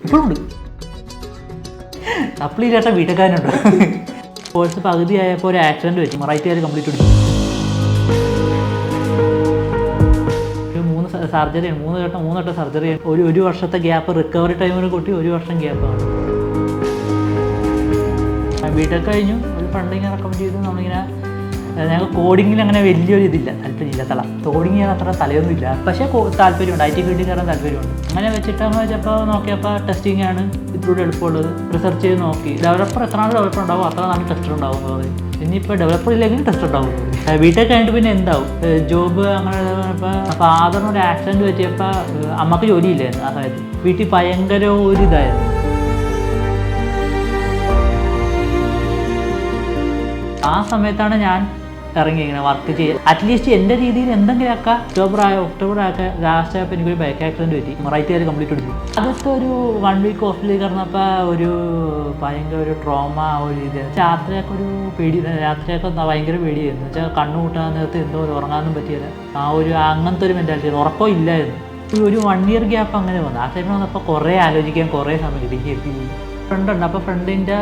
ഇപ്പോഴും ഉണ്ട്. സപ്ലി ഇല്ലാത്ത വീട്ടുകാരനുണ്ട്. കോഴ്സ് പകുതിയായപ്പോൾ ഒരു ആക്സിഡൻറ്റ് പറ്റി, റൈറ്റുകാർ കംപ്ലീറ്റ് എടുത്തു. 3 സർജറിയാണ്, 3 വട്ടം സർജറിയാണ്. ഒരു വർഷത്തെ ഗ്യാപ്പ്, റിക്കവറി ടൈമിന് കൂട്ടി 1 വർഷം ഗ്യാപ്പാണ്. ബിടെക് കഴിഞ്ഞു, ഒരു ഫണ്ടിങ് റെക്കമെൻഡ് ചെയ്തു. നമ്മളിങ്ങനെ ഞങ്ങൾക്ക് കോഡിങ്ങിൽ അങ്ങനെ വലിയൊരു ഇതില്ല, താല്പര്യമില്ല. കോഡിങ് ചെയ്യാൻ അത്ര തലയൊന്നുമില്ല, പക്ഷേ താല്പര്യമുണ്ട്. IT ഫീൽഡിൽ കയറാൻ താല്പര്യമുണ്ട്. അങ്ങനെ വെച്ചിട്ടാകുമ്പോൾ വെച്ചപ്പോൾ നോക്കിയപ്പോൾ ടെസ്റ്റിംഗ് ആണ് ഇതിലൂടെ എളുപ്പമുള്ളത്. റിസർച്ച് ചെയ്ത് നോക്കി, ഡെവലപ്പർ എത്ര നാൾ ഡെവലപ്പർ ഉണ്ടാവും അത്ര നാൾ ടെസ്റ്റർ ഉണ്ടാവും എന്ന് പറയും. ഇനിയിപ്പോൾ ഡെവലപ്പർ ഇല്ലെങ്കിൽ ടെസ്റ്റർ ഉണ്ടാവും. ബിടെക് കഴിഞ്ഞിട്ട് പിന്നെ എന്താവും, ജോബ് അങ്ങനെ. ഇപ്പോൾ ഫാദറിനൊരു ആക്സിഡൻറ്റ് പറ്റിയപ്പോൾ അമ്മക്ക് ജോലിയില്ലായിരുന്നു. ആ സമയത്ത് വീട്ടിൽ ഭയങ്കര ഒരു ഇതായിരുന്നു. ആ സമയത്താണ് ഞാൻ ഇറങ്ങി ഇങ്ങനെ വർക്ക് ചെയ്യുക. അറ്റ്ലീസ്റ്റ് എൻ്റെ രീതിയിൽ എന്തെങ്കിലുമൊക്കെ ഒക്ടോബർ ആക്കുക. ലാസ്റ്റ് ആയപ്പോൾ എനിക്കൊരു ബൈക്ക് ആക്സിഡൻറ്റ് പറ്റി, റൈറ്റുകാർ കംപ്ലീറ്റ് എടുത്തു. അതൊക്കെ ഒരു 1 വീക്ക് ഹോസ്പിറ്റലിൽ കിടന്നപ്പോൾ ഒരു ഭയങ്കര ഒരു ട്രോമ, ഒരു ഇത്. രാത്രിയൊക്കെ ഒരു പേടി, രാത്രിയൊക്കെ ഭയങ്കര പേടിയായിരുന്നു. വെച്ചാൽ കണ്ണു കൂട്ടാൻ നേരത്തെ എന്തോ ഉറങ്ങാനൊന്നും പറ്റിയില്ല. അങ്ങനത്തെ ഒരു മെൻറ്റാലിറ്റി, ഉറക്കം ഇല്ലായിരുന്നു. ഒരു 1 ഇയർ ഗ്യാപ്പ് അങ്ങനെ വന്നു. ആ ടൈമിൽ വന്നപ്പോൾ കുറേ ആലോചിക്കാൻ കുറേ സമയം കിട്ടി. ഫ്രണ്ടുണ്ട്. അപ്പോൾ ഫ്രണ്ടിൻ്റെ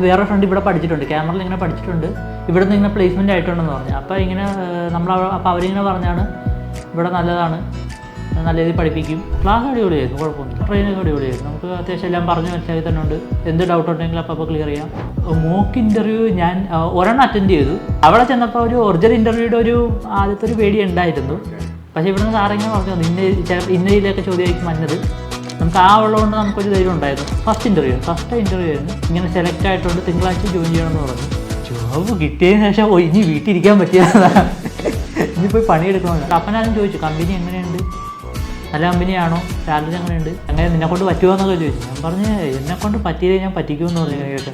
വേറെ ഫ്രണ്ട് ഇവിടെ പഠിച്ചിട്ടുണ്ട്, ക്യാമറയിൽ ഇങ്ങനെ പഠിച്ചിട്ടുണ്ട്. ഇവിടെ നിന്ന് ഇങ്ങനെ പ്ലേസ്മെൻ്റ് ആയിട്ടുണ്ടെന്ന് പറഞ്ഞു. അപ്പോൾ ഇങ്ങനെ അപ്പോൾ അവരിങ്ങനെ പറഞ്ഞാണ് ഇവിടെ നല്ലതാണ്, നല്ല രീതിയിൽ പഠിപ്പിക്കും. ക്ലാസ് അടിപൊളിയായിരുന്നു, കുഴപ്പമൊന്നുമില്ല. ട്രെയിനൊക്കെ അടിപൊളിയായിരുന്നു. നമുക്ക് അത്യാവശ്യം എല്ലാം പറഞ്ഞ് മനസ്സിലാക്കി തന്നെ ഉണ്ട്. എന്ത് ഡൗട്ട് ഉണ്ടെങ്കിലും അപ്പോൾ ക്ലിയർ ചെയ്യാം. മോക്ക് ഇൻ്റർവ്യൂ ഞാൻ ഒരെണ്ണം അറ്റൻഡ് ചെയ്തു. അവിടെ ചെന്നപ്പോൾ ഒരു ഒറിജിനൽ ഇൻ്റർവ്യൂയുടെ ആദ്യത്തെ ഒരു പേടി ഉണ്ടായിരുന്നു. പക്ഷേ ഇവിടുന്ന് സാറിങ്ങനെ പറഞ്ഞു ഇന്ന രീതിയിലൊക്കെ ചോദ്യമായിരിക്കും വന്നത്. നമുക്ക് ഉള്ളതുകൊണ്ട് നമുക്കൊരു ധൈര്യം ഉണ്ടായിരുന്നു. ഫസ്റ്റ് ഇൻ്റർവ്യൂ ആയിരുന്നു. ഇങ്ങനെ സെലക്ട് ആയിട്ടുണ്ട്, തിങ്കളാഴ്ച ജോയിൻ ചെയ്യണമെന്ന് പറഞ്ഞു. ജോബ് കിട്ടിയതിന് ശേഷം ഇനി വീട്ടിലിരിക്കാൻ പറ്റിയതാണ്, ഇനി പോയി പണിയെടുക്കണമെന്ന്. അപ്പം ഞാൻ ചോദിച്ചു കമ്പനി എങ്ങനെയുണ്ട്, നല്ല കമ്പനിയാണോ, സാലറി എങ്ങനെയുണ്ട്, അങ്ങനെ നിന്നെക്കൊണ്ട് പറ്റുമോ എന്നൊക്കെ ചോദിച്ചു. ഞാൻ പറഞ്ഞ് എന്നെക്കൊണ്ട് പറ്റിയില്ലേ ഞാൻ പറ്റിക്കുമെന്ന് പറഞ്ഞു കേട്ടോ.